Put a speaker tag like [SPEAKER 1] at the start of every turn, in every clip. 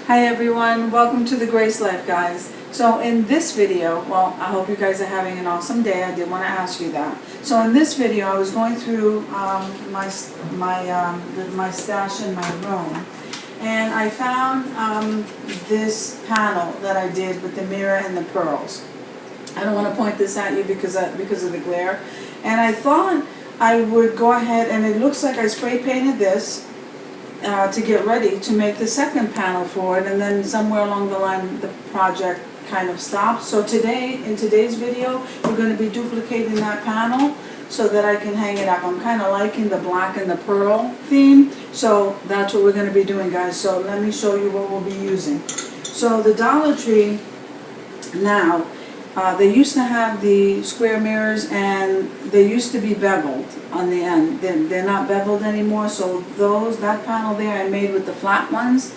[SPEAKER 1] Hi everyone, welcome to the Grace Life, guys. So in this video, well, I hope you guys are having an awesome day. I did want to ask you that. So in this video, I was going through my stash in my room, and I found this panel that I did with the mirror and the pearls. I don't want to point this at you because of the glare, and I thought I would go ahead, and it looks like I spray painted this to get ready to make the second panel for it, and then somewhere along the line the project kind of stopped. So in today's video, we're going to be duplicating that panel so that I can hang it up. I'm kind of liking the black and the pearl theme, so that's what we're going to be doing, guys. So let me show you what we'll be using. So the Dollar Tree now, they used to have the square mirrors, and they used to be beveled on the end. They're not beveled anymore, so that panel there I made with the flat ones,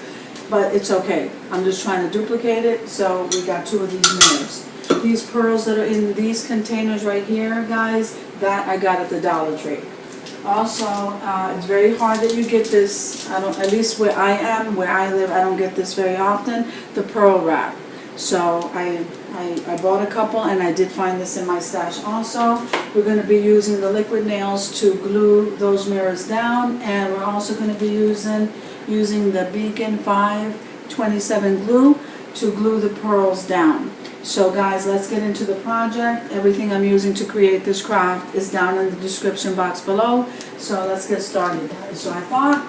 [SPEAKER 1] but it's okay. I'm just trying to duplicate it, so we got two of these mirrors. These pearls that are in these containers right here, guys, that I got at the Dollar Tree. Also, it's very hard that you get this, at least where I live, I don't get this very often, the pearl wrap. So I bought a couple, and I did find this in my stash also. We're going to be using the liquid nails to glue those mirrors down, and we're also going to be using the Beacon 527 glue to glue the pearls down. So guys, let's get into the project. Everything I'm using to create this craft is down in the description box below. So let's get started, guys. So I thought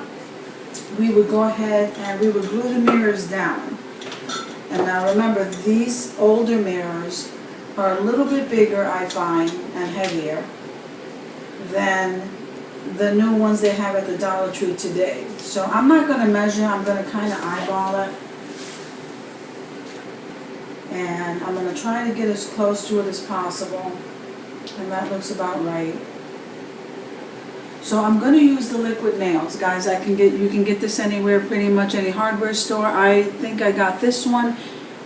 [SPEAKER 1] we would go ahead and we would glue the mirrors down. And now remember, these older mirrors are a little bit bigger, I find, and heavier than the new ones they have at the Dollar Tree today. So I'm not going to measure, I'm going to kind of eyeball it. And I'm going to try to get as close to it as possible. And that looks about right. So I'm going to use the liquid nails, guys. You can get this anywhere, pretty much any hardware store. I think I got this one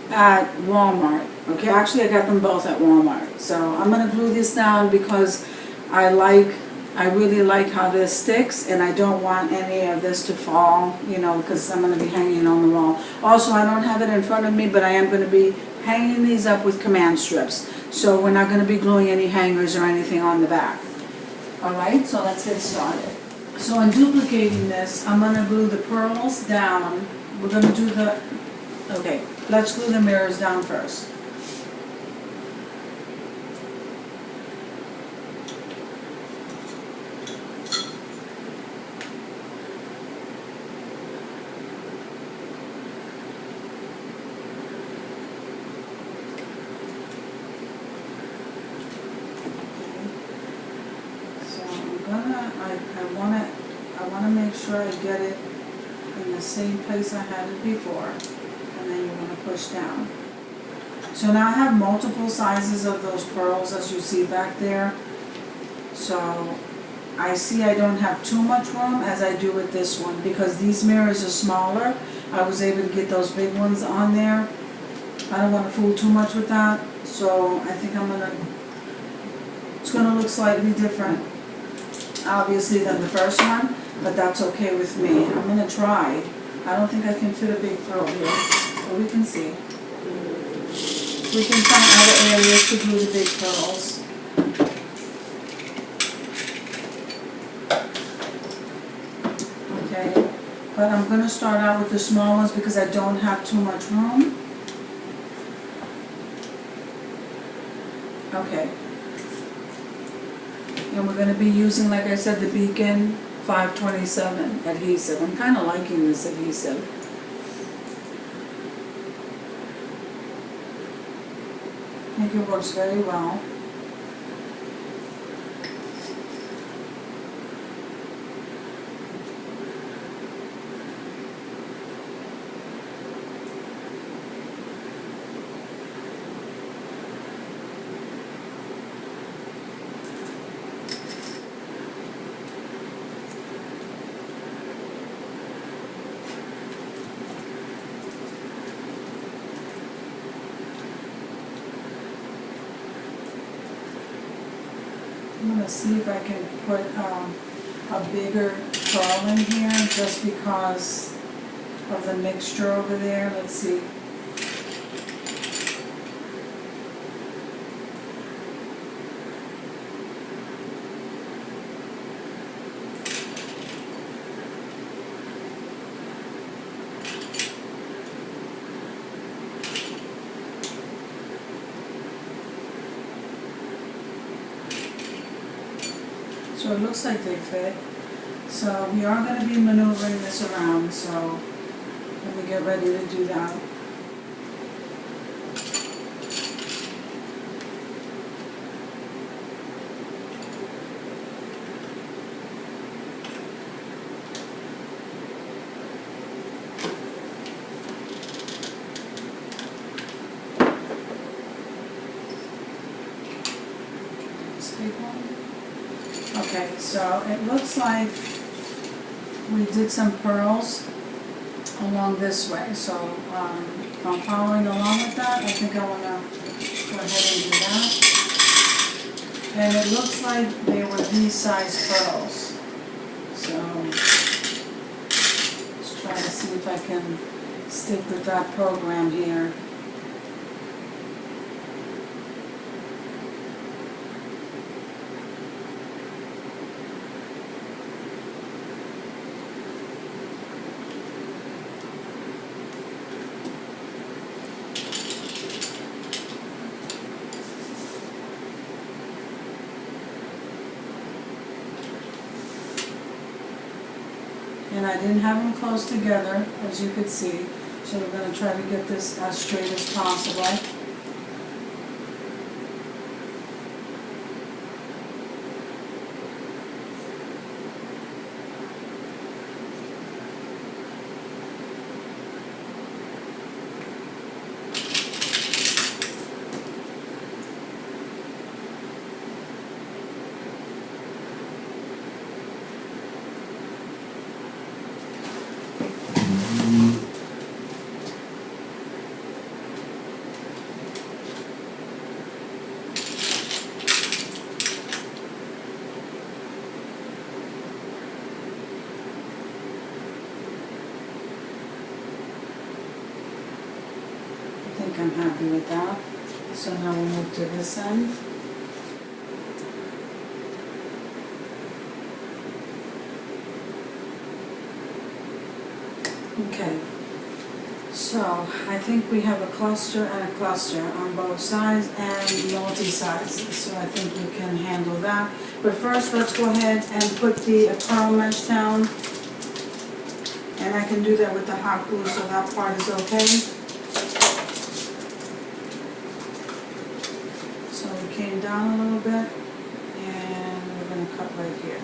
[SPEAKER 1] at Walmart. Okay, actually I got them both at Walmart. So I'm going to glue this down because I really like how this sticks, and I don't want any of this to fall, because I'm going to be hanging on the wall. Also, I don't have it in front of me, but I am going to be hanging these up with command strips. So we're not going to be gluing any hangers or anything on the back. Alright, so let's get started. So in duplicating this, I'm going to glue the pearls down. We're going to do let's glue the mirrors down first. I want to make sure I get it in the same place I had it before, and then you're going to push down. So now I have multiple sizes of those pearls, as you see back there. So I see I don't have too much room as I do with this one, because these mirrors are smaller. I was able to get those big ones on there. I don't want to fool too much with that, so I think it's going to look slightly different, obviously, than the first one, but that's okay with me. I'm going to try. I don't think I can fit a big pearl here, but we can see. We can find other areas to glue the big pearls. Okay, but I'm going to start out with the small ones because I don't have too much room. Okay. And we're going to be using, like I said, the Beacon 527 adhesive. I'm kind of liking this adhesive. I think it works very well. I'm going to see if I can put a bigger pearl in here, just because of the mixture over there. Let's see. So it looks like they fit. So we are going to be maneuvering this around, so let me get ready to do that. Okay, so it looks like we did some pearls along this way. So if I'm following along with that, I think I want to go ahead and do that. And it looks like they were these size pearls. So let's try to see if I can stick with that program here. And I didn't have them close together, as you could see, so we're going to try to get this as straight as possible. I think I'm happy with that. So now we'll move to this end. Okay, so I think we have a cluster and a cluster on both sides and multi-sides. So I think we can handle that. But first, let's go ahead and put the pearl mesh down. And I can do that with the hot glue, so that part is okay. Came down a little bit, and we're going to cut right here.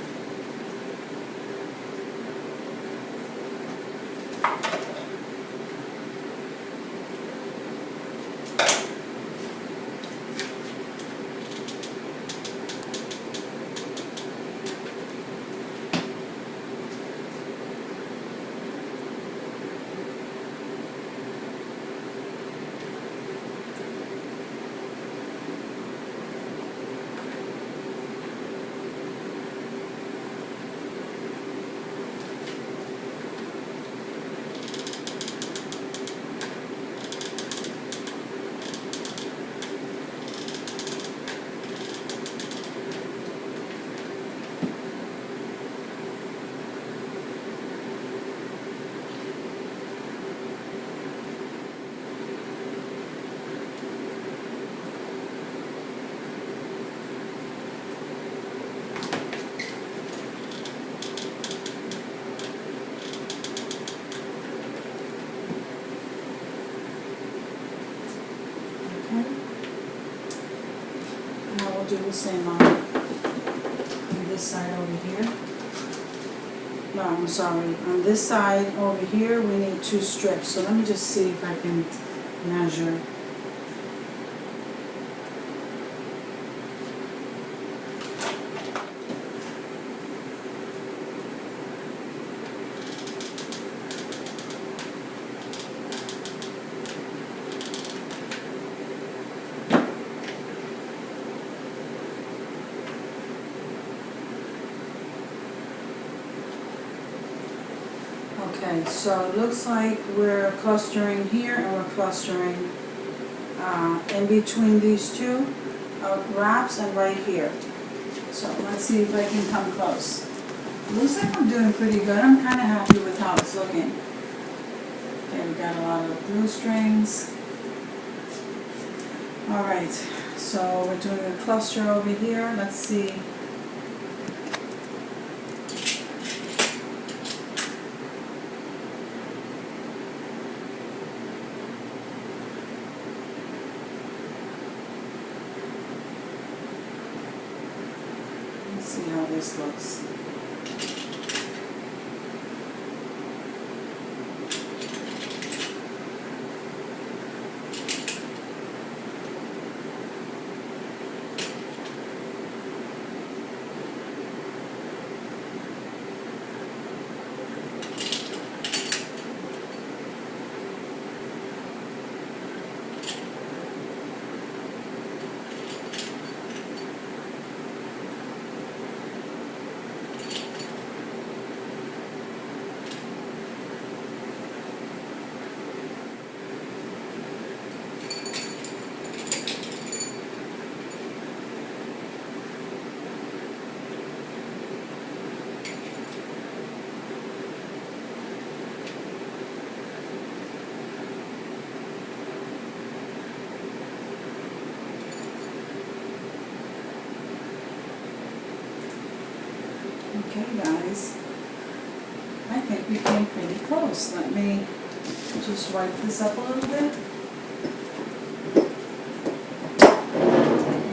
[SPEAKER 1] Do the same on this side over here. No, I'm sorry. On this side over here, we need 2 strips. So let me just see if I can measure. Okay, so it looks like we're clustering here and we're clustering in between these two wraps and right here. So let's see if I can come close. Looks like I'm doing pretty good. I'm kind of happy with how it's looking. Okay, we got a lot of blue strings. Alright, so we're doing a cluster over here. Let's see. Let's see how this looks. Okay guys, I think we came pretty close. Let me just wipe this up a little bit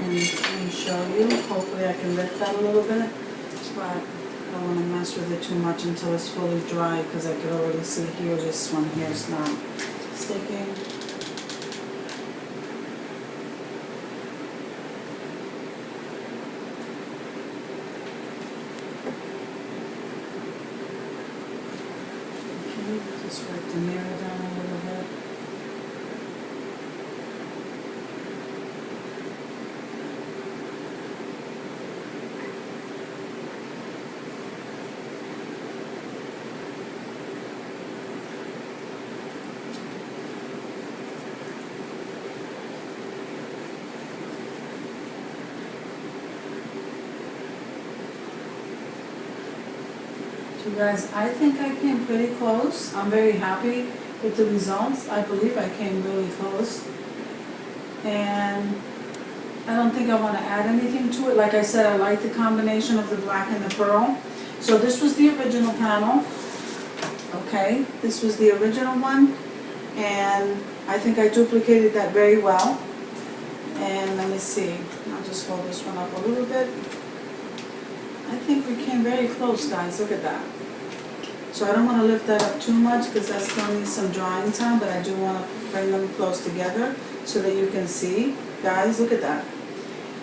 [SPEAKER 1] and show you. Hopefully I can lift that a little bit, but I don't want to mess with it too much until it's fully dry, because I could already see here this one here is not sticking. Just wipe the mirror down a little bit. You guys, I think I came pretty close. I'm very happy with the results. I believe I came really close. And I don't think I want to add anything to it. Like I said, I like the combination of the black and the pearl. So this was the original panel. Okay, this was the original one. And I think I duplicated that very well. And let me see. I'll just hold this one up a little bit. I think we came very close, guys. Look at that. So I don't want to lift that up too much because that still needs some drying time, but I do want to bring them close together so that you can see. Guys, look at that.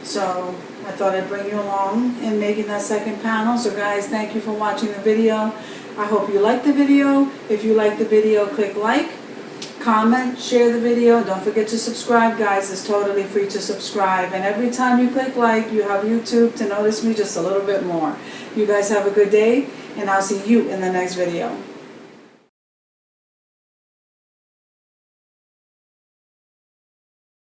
[SPEAKER 1] So I thought I'd bring you along in making that second panel. So guys, thank you for watching the video. I hope you liked the video. If you liked the video, click like, comment, share the video. Don't forget to subscribe, guys. It's totally free to subscribe. And every time you click like, you have YouTube to notice me just a little bit more. You guys have a good day, and I'll see you in the next video.